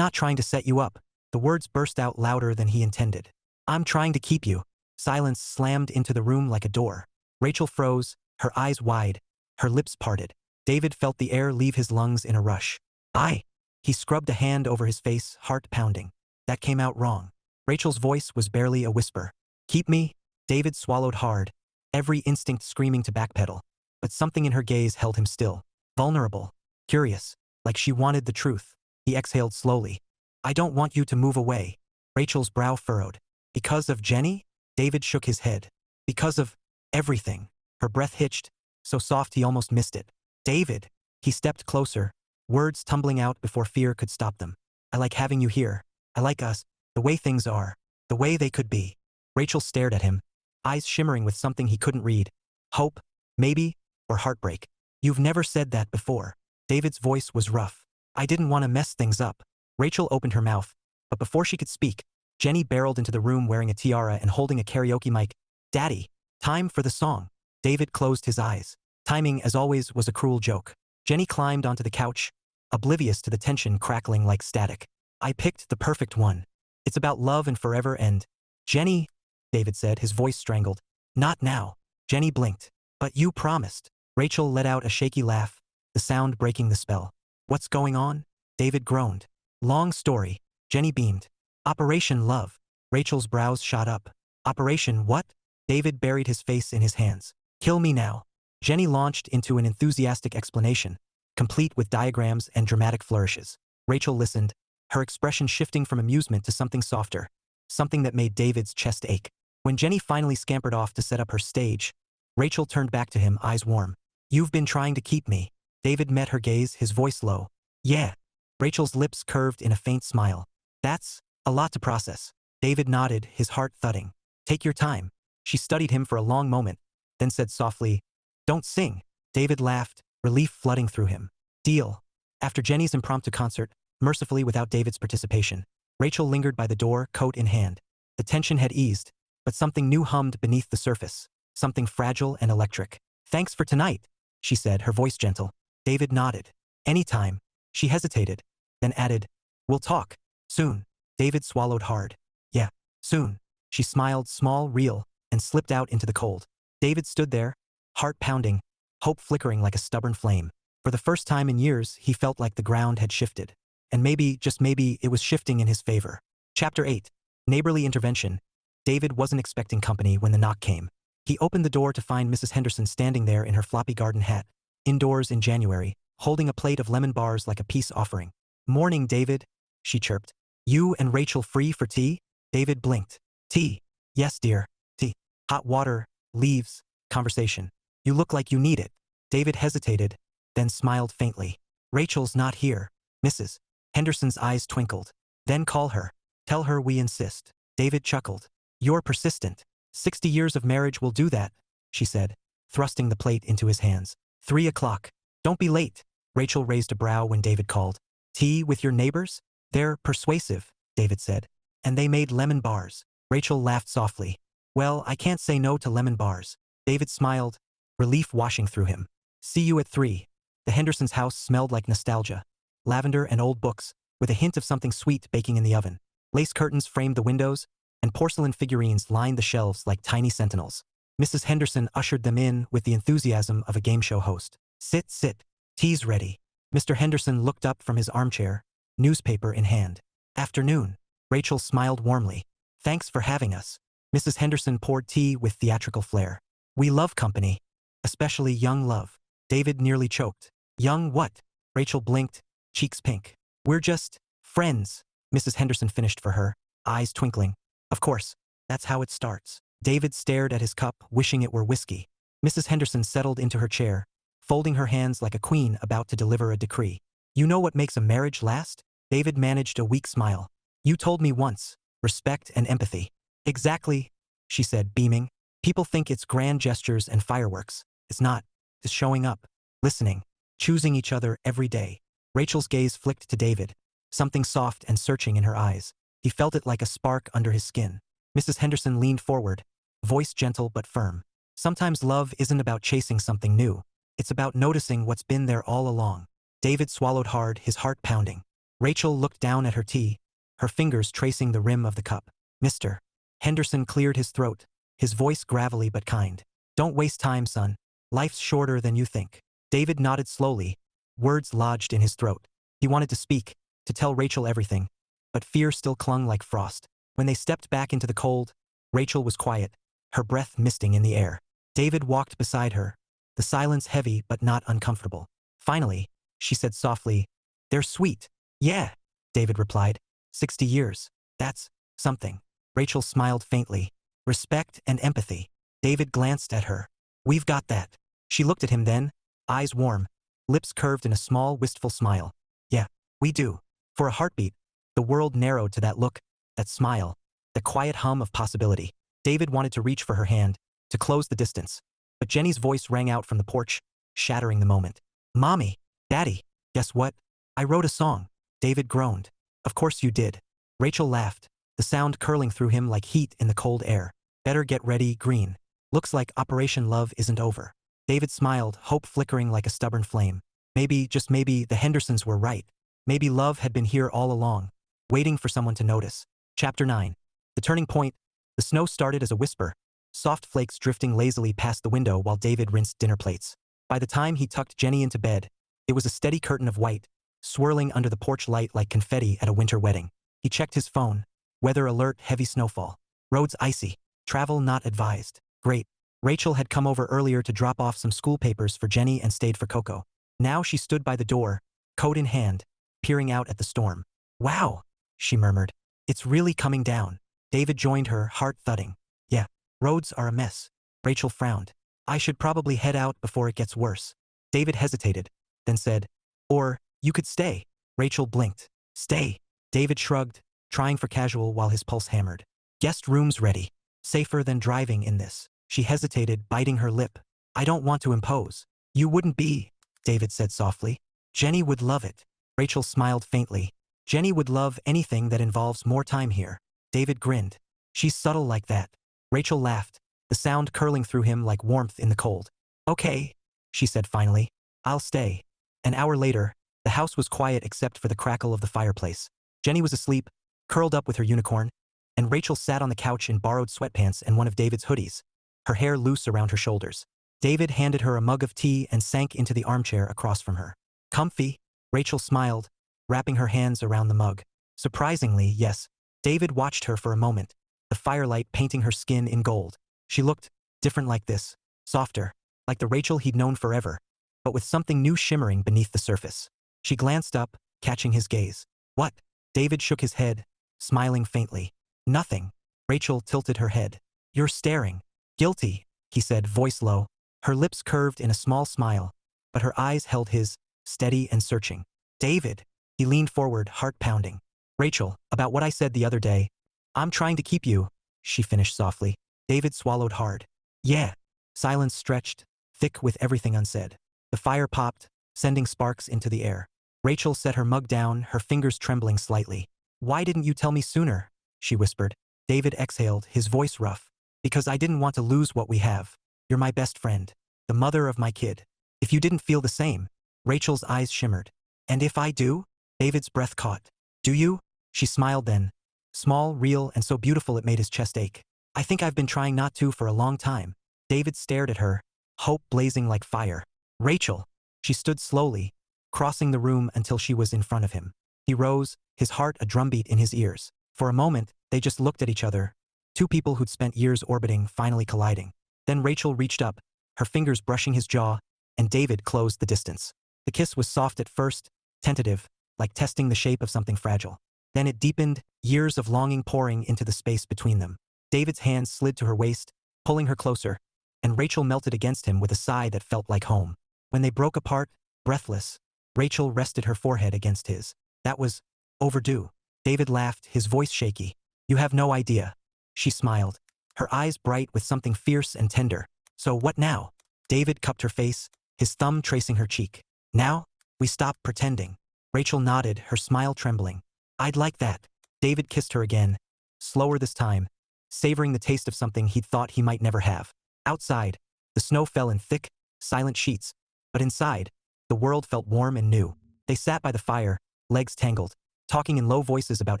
trying to set you up." The words burst out louder than he intended. "I'm trying to keep you." Silence slammed into the room like a door. Rachel froze, her eyes wide, her lips parted. David felt the air leave his lungs in a rush. "I." He scrubbed a hand over his face, heart pounding. "That came out wrong." Rachel's voice was barely a whisper. "Keep me?" David swallowed hard, every instinct screaming to backpedal. But something in her gaze held him still. Vulnerable, curious, like she wanted the truth. He exhaled slowly. "I don't want you to move away." Rachel's brow furrowed. "Because of Jenny?" David shook his head. "Because of everything." Her breath hitched, so soft he almost missed it. "David." He stepped closer, words tumbling out before fear could stop them. "I like having you here. I like us, the way things are, the way they could be." Rachel stared at him, eyes shimmering with something he couldn't read. Hope, maybe, or heartbreak. "You've never said that before." David's voice was rough. "I didn't want to mess things up." Rachel opened her mouth, but before she could speak, Jenny barreled into the room wearing a tiara and holding a karaoke mic. "Daddy, time for the song." David closed his eyes. Timing, as always, was a cruel joke. Jenny climbed onto the couch, oblivious to the tension crackling like static. "I picked the perfect one. It's about love and forever and—" "Jenny," David said, his voice strangled. "Not now." Jenny blinked. "But you promised." Rachel let out a shaky laugh, the sound breaking the spell. "What's going on?" David groaned. "Long story." Jenny beamed. "Operation Love." Rachel's brows shot up. "Operation what?" David buried his face in his hands. "Kill me now." Jenny launched into an enthusiastic explanation, complete with diagrams and dramatic flourishes. Rachel listened, her expression shifting from amusement to something softer, something that made David's chest ache. When Jenny finally scampered off to set up her stage, Rachel turned back to him, eyes warm. "You've been trying to keep me." David met her gaze, his voice low. "Yeah." Rachel's lips curved in a faint smile. "That's a lot to process." David nodded, his heart thudding. "Take your time." She studied him for a long moment, then said softly, "Don't sing." David laughed, relief flooding through him. "Deal." After Jenny's impromptu concert, mercifully without David's participation, Rachel lingered by the door, coat in hand. The tension had eased, but something new hummed beneath the surface, something fragile and electric. "Thanks for tonight," she said, her voice gentle. David nodded. "Anytime." She hesitated, then added, "We'll talk. Soon." David swallowed hard. "Yeah, soon." She smiled, small, real, and slipped out into the cold. David stood there, heart pounding, hope flickering like a stubborn flame. For the first time in years, he felt like the ground had shifted. And maybe, just maybe, it was shifting in his favor. Chapter 8. Neighborly Intervention. David wasn't expecting company when the knock came. He opened the door to find Mrs. Henderson standing there in her floppy garden hat, indoors in January, holding a plate of lemon bars like a peace offering. "Morning, David," she chirped. "You and Rachel free for tea?" David blinked. "Tea? Yes, dear. Tea. Hot water, leaves, conversation. You look like you need it." David hesitated, then smiled faintly. "Rachel's not here, Mrs. Henderson's eyes twinkled. "Then call her. Tell her we insist." David chuckled. "You're persistent. 60 years of marriage will do that," she said, thrusting the plate into his hands. 3 o'clock. "Don't be late." Rachel raised a brow when David called. "Tea with your neighbors? They're persuasive," David said. "And they made lemon bars." Rachel laughed softly. "Well, I can't say no to lemon bars." David smiled, relief washing through him. "See you at 3. The Hendersons' house smelled like nostalgia. Lavender and old books, with a hint of something sweet baking in the oven. Lace curtains framed the windows, and porcelain figurines lined the shelves like tiny sentinels. Mrs. Henderson ushered them in with the enthusiasm of a game show host. "Sit, sit. Tea's ready." Mr. Henderson looked up from his armchair, newspaper in hand. "Afternoon." Rachel smiled warmly. "Thanks for having us." Mrs. Henderson poured tea with theatrical flair. "We love company. Especially young love." David nearly choked. "Young what?" Rachel blinked, cheeks pink. "We're just friends," Mrs. Henderson finished for her, eyes twinkling. "Of course, that's how it starts." David stared at his cup, wishing it were whiskey. Mrs. Henderson settled into her chair, folding her hands like a queen about to deliver a decree. "You know what makes a marriage last?" David managed a weak smile. "You told me once. Respect and empathy." "Exactly," she said, beaming. "People think it's grand gestures and fireworks. It's not. It's showing up, listening, choosing each other every day." Rachel's gaze flicked to David, something soft and searching in her eyes. He felt it like a spark under his skin. Mrs. Henderson leaned forward, voice gentle but firm. "Sometimes love isn't about chasing something new. It's about noticing what's been there all along." David swallowed hard, his heart pounding. Rachel looked down at her tea, her fingers tracing the rim of the cup. "Mr. Henderson cleared his throat, his voice gravelly but kind. "Don't waste time, son. Life's shorter than you think." David nodded slowly, words lodged in his throat. He wanted to speak, to tell Rachel everything, but fear still clung like frost. When they stepped back into the cold, Rachel was quiet, her breath misting in the air. David walked beside her, the silence heavy but not uncomfortable. Finally, she said softly, "They're sweet." "Yeah," David replied. 60 years. That's something. Rachel smiled faintly. "Respect and empathy." David glanced at her. "We've got that." She looked at him then, eyes warm, lips curved in a small, wistful smile. "Yeah, we do." For a heartbeat, the world narrowed to that look, that smile, the quiet hum of possibility. David wanted to reach for her hand, to close the distance. But Jenny's voice rang out from the porch, shattering the moment. "Mommy, Daddy, guess what? I wrote a song." David groaned. "Of course you did." Rachel laughed, the sound curling through him like heat in the cold air. "Better get ready, Green. Looks like Operation Love isn't over." David smiled, hope flickering like a stubborn flame. Maybe, just maybe, the Hendersons were right. Maybe love had been here all along, waiting for someone to notice. Chapter 9. The turning point. The snow started as a whisper, soft flakes drifting lazily past the window while David rinsed dinner plates. By the time he tucked Jenny into bed, it was a steady curtain of white, swirling under the porch light like confetti at a winter wedding. He checked his phone. Weather alert, heavy snowfall. Roads icy. Travel not advised. Great. Rachel had come over earlier to drop off some school papers for Jenny and stayed for Coco. Now she stood by the door, coat in hand, peering out at the storm. "Wow," she murmured. "It's really coming down." David joined her, heart thudding. "Yeah, roads are a mess." Rachel frowned. "I should probably head out before it gets worse." David hesitated, then said, "Or, you could stay." Rachel blinked. "Stay." David shrugged, trying for casual while his pulse hammered. "Guest room's ready. Safer than driving in this." She hesitated, biting her lip. "I don't want to impose." "You wouldn't be," David said softly. "Jenny would love it." Rachel smiled faintly. "Jenny would love anything that involves more time here." David grinned. "She's subtle like that." Rachel laughed, the sound curling through him like warmth in the cold. "Okay," she said finally. "I'll stay." An hour later, the house was quiet except for the crackle of the fireplace. Jenny was asleep, curled up with her unicorn, and Rachel sat on the couch in borrowed sweatpants and one of David's hoodies, her hair loose around her shoulders. David handed her a mug of tea and sank into the armchair across from her. Comfy? Rachel smiled, wrapping her hands around the mug. Surprisingly, yes. David watched her for a moment, the firelight painting her skin in gold. She looked different like this, softer, like the Rachel he'd known forever, but with something new shimmering beneath the surface. She glanced up, catching his gaze. What? David shook his head, smiling faintly. Nothing. Rachel tilted her head. You're staring. Guilty, he said, voice low. Her lips curved in a small smile, but her eyes held his, steady and searching. David. He leaned forward, heart pounding. Rachel, about what I said the other day. I'm trying to keep you, she finished softly. David swallowed hard. Yeah. Silence stretched, thick with everything unsaid. The fire popped, sending sparks into the air. Rachel set her mug down, her fingers trembling slightly. Why didn't you tell me sooner? She whispered. David exhaled, his voice rough. Because I didn't want to lose what we have. You're my best friend. The mother of my kid. If you didn't feel the same. Rachel's eyes shimmered. And if I do? David's breath caught. Do you? She smiled then. Small, real, and so beautiful it made his chest ache. I think I've been trying not to for a long time. David stared at her, hope blazing like fire. Rachel. She stood slowly, crossing the room until she was in front of him. He rose, his heart a drumbeat in his ears. For a moment, they just looked at each other. Two people who'd spent years orbiting, finally colliding. Then Rachel reached up, her fingers brushing his jaw, and David closed the distance. The kiss was soft at first, tentative, like testing the shape of something fragile. Then it deepened, years of longing pouring into the space between them. David's hands slid to her waist, pulling her closer, and Rachel melted against him with a sigh that felt like home. When they broke apart, breathless, Rachel rested her forehead against his. That was overdue. David laughed, his voice shaky. You have no idea. She smiled, her eyes bright with something fierce and tender. So what now? David cupped her face, his thumb tracing her cheek. Now? We stop pretending. Rachel nodded, her smile trembling. I'd like that. David kissed her again, slower this time, savoring the taste of something he'd thought he might never have. Outside, the snow fell in thick, silent sheets, but inside, the world felt warm and new. They sat by the fire, legs tangled, talking in low voices about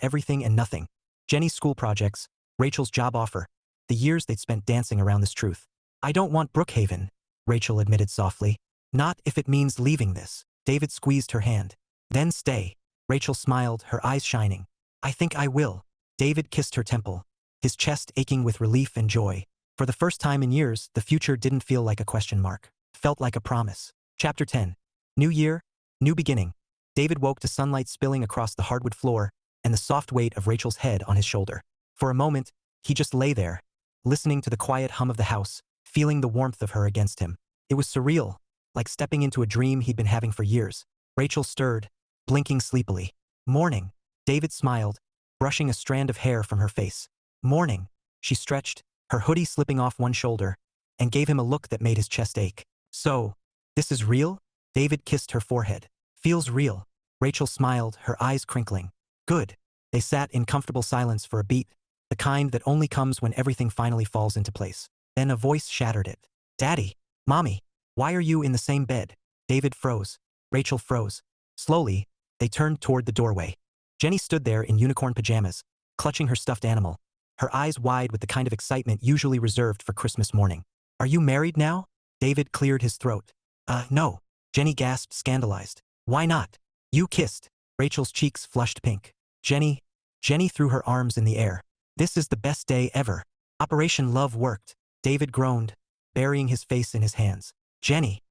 everything and nothing. Jenny's school projects, Rachel's job offer, the years they'd spent dancing around this truth. I don't want Brookhaven, Rachel admitted softly. Not if it means leaving this. David squeezed her hand. Then stay. Rachel smiled, her eyes shining. I think I will. David kissed her temple, his chest aching with relief and joy. For the first time in years, the future didn't feel like a question mark. It felt like a promise. Chapter 10. New year, new beginning. David woke to sunlight spilling across the hardwood floor and the soft weight of Rachel's head on his shoulder. For a moment, he just lay there, listening to the quiet hum of the house, feeling the warmth of her against him. It was surreal, like stepping into a dream he'd been having for years. Rachel stirred, blinking sleepily. Morning. David smiled, brushing a strand of hair from her face. Morning. She stretched, her hoodie slipping off one shoulder, and gave him a look that made his chest ache. So, this is real? David kissed her forehead. Feels real. Rachel smiled, her eyes crinkling. Good. They sat in comfortable silence for a beat, the kind that only comes when everything finally falls into place. Then a voice shattered it. Daddy. Mommy. Why are you in the same bed? David froze. Rachel froze. Slowly, they turned toward the doorway. Jenny stood there in unicorn pajamas, clutching her stuffed animal, her eyes wide with the kind of excitement usually reserved for Christmas morning. Are you married now? David cleared his throat. No. Jenny gasped, scandalized. Why not? You kissed. Rachel's cheeks flushed pink. Jenny threw her arms in the air. This is the best day ever. Operation Love worked. David groaned, burying his face in his hands. Jenny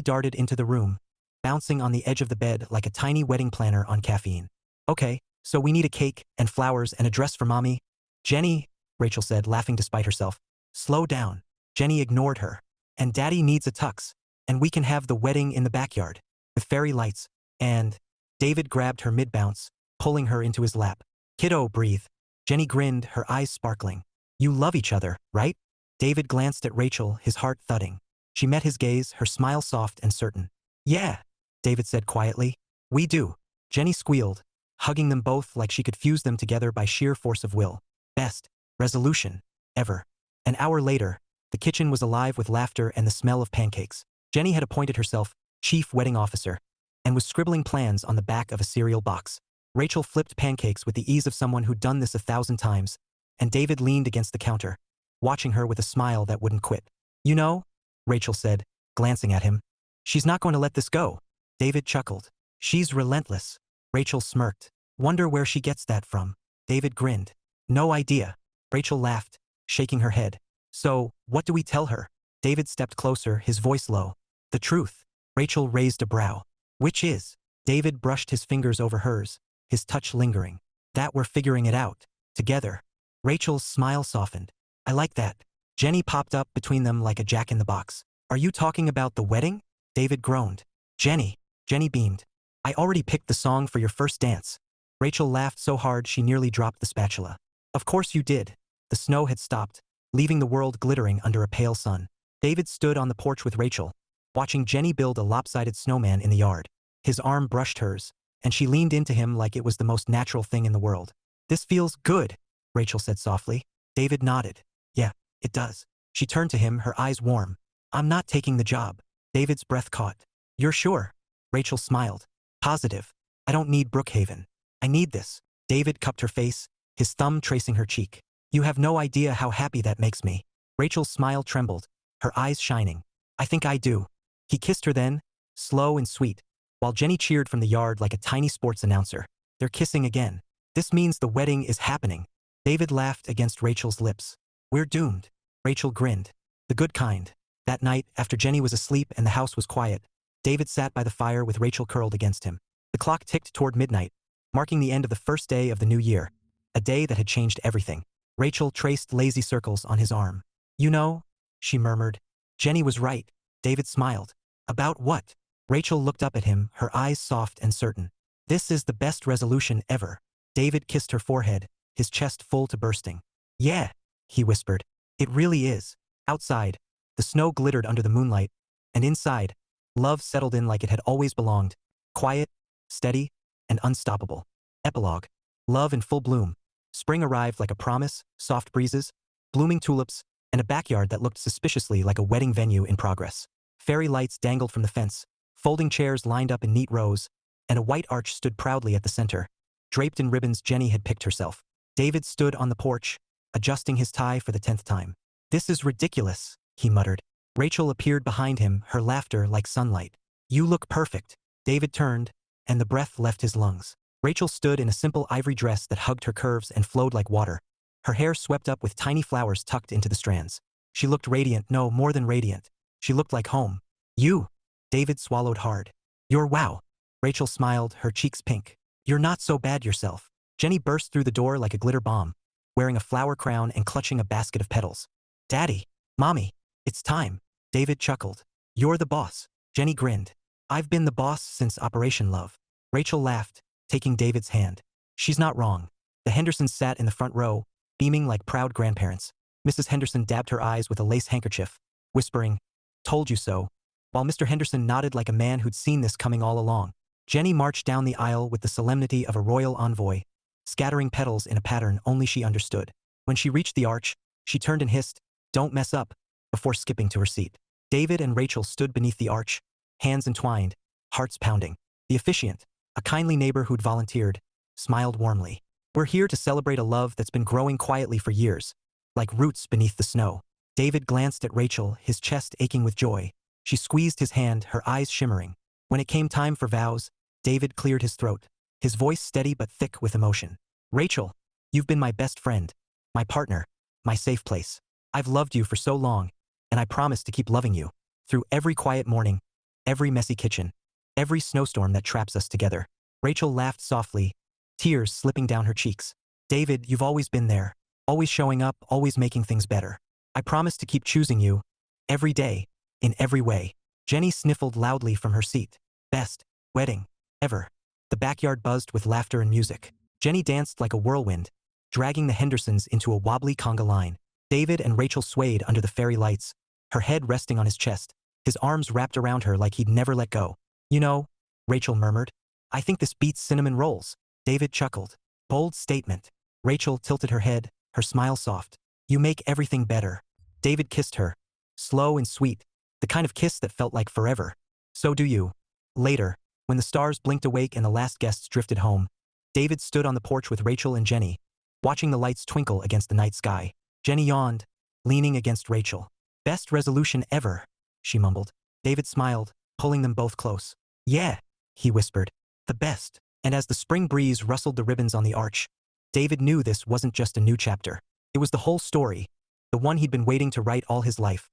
darted into the room, bouncing on the edge of the bed like a tiny wedding planner on caffeine. Okay, so we need a cake and flowers and a dress for Mommy. Jenny, Rachel said, laughing despite herself. Slow down. Jenny ignored her. And Daddy needs a tux. And we can have the wedding in the backyard, with fairy lights. And David grabbed her mid-bounce, pulling her into his lap. Kiddo, breathe. Jenny grinned, her eyes sparkling. You love each other, right? David glanced at Rachel, his heart thudding. She met his gaze, her smile soft and certain. Yeah, David said quietly. We do. Jenny squealed, hugging them both like she could fuse them together by sheer force of will. Best resolution ever. An hour later, the kitchen was alive with laughter and the smell of pancakes. Jenny had appointed herself chief wedding officer and was scribbling plans on the back of a cereal box. Rachel flipped pancakes with the ease of someone who'd done this 1,000 times, and David leaned against the counter, watching her with a smile that wouldn't quit. You know, Rachel said, glancing at him. She's not going to let this go. David chuckled. She's relentless. Rachel smirked. Wonder where she gets that from. David grinned. No idea. Rachel laughed, shaking her head. So, what do we tell her? David stepped closer, his voice low. The truth. Rachel raised a brow. Which is? David brushed his fingers over hers, his touch lingering. That we're figuring it out. Together. Rachel's smile softened. I like that. Jenny popped up between them like a jack-in-the-box. Are you talking about the wedding? David groaned. Jenny. Jenny beamed. I already picked the song for your first dance. Rachel laughed so hard she nearly dropped the spatula. Of course you did. The snow had stopped, leaving the world glittering under a pale sun. David stood on the porch with Rachel, watching Jenny build a lopsided snowman in the yard. His arm brushed hers, and she leaned into him like it was the most natural thing in the world. This feels good, Rachel said softly. David nodded. Yeah, it does. She turned to him, her eyes warm. I'm not taking the job. David's breath caught. You're sure? Rachel smiled. Positive. I don't need Brookhaven. I need this. David cupped her face, his thumb tracing her cheek. You have no idea how happy that makes me. Rachel's smile trembled, her eyes shining. I think I do. He kissed her then, slow and sweet, while Jenny cheered from the yard like a tiny sports announcer. They're kissing again. This means the wedding is happening. David laughed against Rachel's lips. We're doomed. Rachel grinned. The good kind. That night, after Jenny was asleep and the house was quiet, David sat by the fire with Rachel curled against him. The clock ticked toward midnight, marking the end of the first day of the new year, a day that had changed everything. Rachel traced lazy circles on his arm. You know, she murmured. Jenny was right. David smiled. About what? Rachel looked up at him, her eyes soft and certain. This is the best resolution ever. David kissed her forehead, his chest full to bursting. Yeah, he whispered. It really is. Outside, the snow glittered under the moonlight, and inside, love settled in like it had always belonged. Quiet, steady, and unstoppable. Epilogue. Love in full bloom. Spring arrived like a promise, soft breezes, blooming tulips, and a backyard that looked suspiciously like a wedding venue in progress. Fairy lights dangled from the fence, folding chairs lined up in neat rows, and a white arch stood proudly at the center. Draped in ribbons Jenny had picked herself. David stood on the porch, adjusting his tie for the 10th time. This is ridiculous, he muttered. Rachel appeared behind him, her laughter like sunlight. You look perfect. David turned, and the breath left his lungs. Rachel stood in a simple ivory dress that hugged her curves and flowed like water. Her hair swept up with tiny flowers tucked into the strands. She looked radiant, no, more than radiant. She looked like home. You. David swallowed hard. You're wow. Rachel smiled, her cheeks pink. You're not so bad yourself. Jenny burst through the door like a glitter bomb, wearing a flower crown and clutching a basket of petals. Daddy. Mommy. It's time. David chuckled. You're the boss. Jenny grinned. I've been the boss since Operation Love. Rachel laughed, taking David's hand. She's not wrong. The Hendersons sat in the front row, beaming like proud grandparents. Mrs. Henderson dabbed her eyes with a lace handkerchief, whispering, Told you so, while Mr. Henderson nodded like a man who'd seen this coming all along. Jenny marched down the aisle with the solemnity of a royal envoy, scattering petals in a pattern only she understood. When she reached the arch, she turned and hissed, Don't mess up, before skipping to her seat. David and Rachel stood beneath the arch, hands entwined, hearts pounding. The officiant, a kindly neighbor who'd volunteered, smiled warmly. We're here to celebrate a love that's been growing quietly for years, like roots beneath the snow. David glanced at Rachel, his chest aching with joy. She squeezed his hand, her eyes shimmering. When it came time for vows, David cleared his throat, his voice steady but thick with emotion. Rachel, you've been my best friend, my partner, my safe place. I've loved you for so long, and I promise to keep loving you, through every quiet morning, every messy kitchen, every snowstorm that traps us together. Rachel laughed softly, tears slipping down her cheeks. David, you've always been there, always showing up, always making things better. I promise to keep choosing you, every day, in every way. Jenny sniffled loudly from her seat. Best wedding ever. The backyard buzzed with laughter and music. Jenny danced like a whirlwind, dragging the Hendersons into a wobbly conga line. David and Rachel swayed under the fairy lights, her head resting on his chest, his arms wrapped around her like he'd never let go. You know, Rachel murmured, I think this beats cinnamon rolls. David chuckled. Bold statement. Rachel tilted her head, her smile soft. You make everything better. David kissed her, slow and sweet, the kind of kiss that felt like forever. So do you. Later, when the stars blinked awake and the last guests drifted home, David stood on the porch with Rachel and Jenny, watching the lights twinkle against the night sky. Jenny yawned, leaning against Rachel. Best resolution ever. she mumbled. David smiled, pulling them both close. Yeah, he whispered. The best. And as the spring breeze rustled the ribbons on the arch, David knew this wasn't just a new chapter. It was the whole story, the one he'd been waiting to write all his life.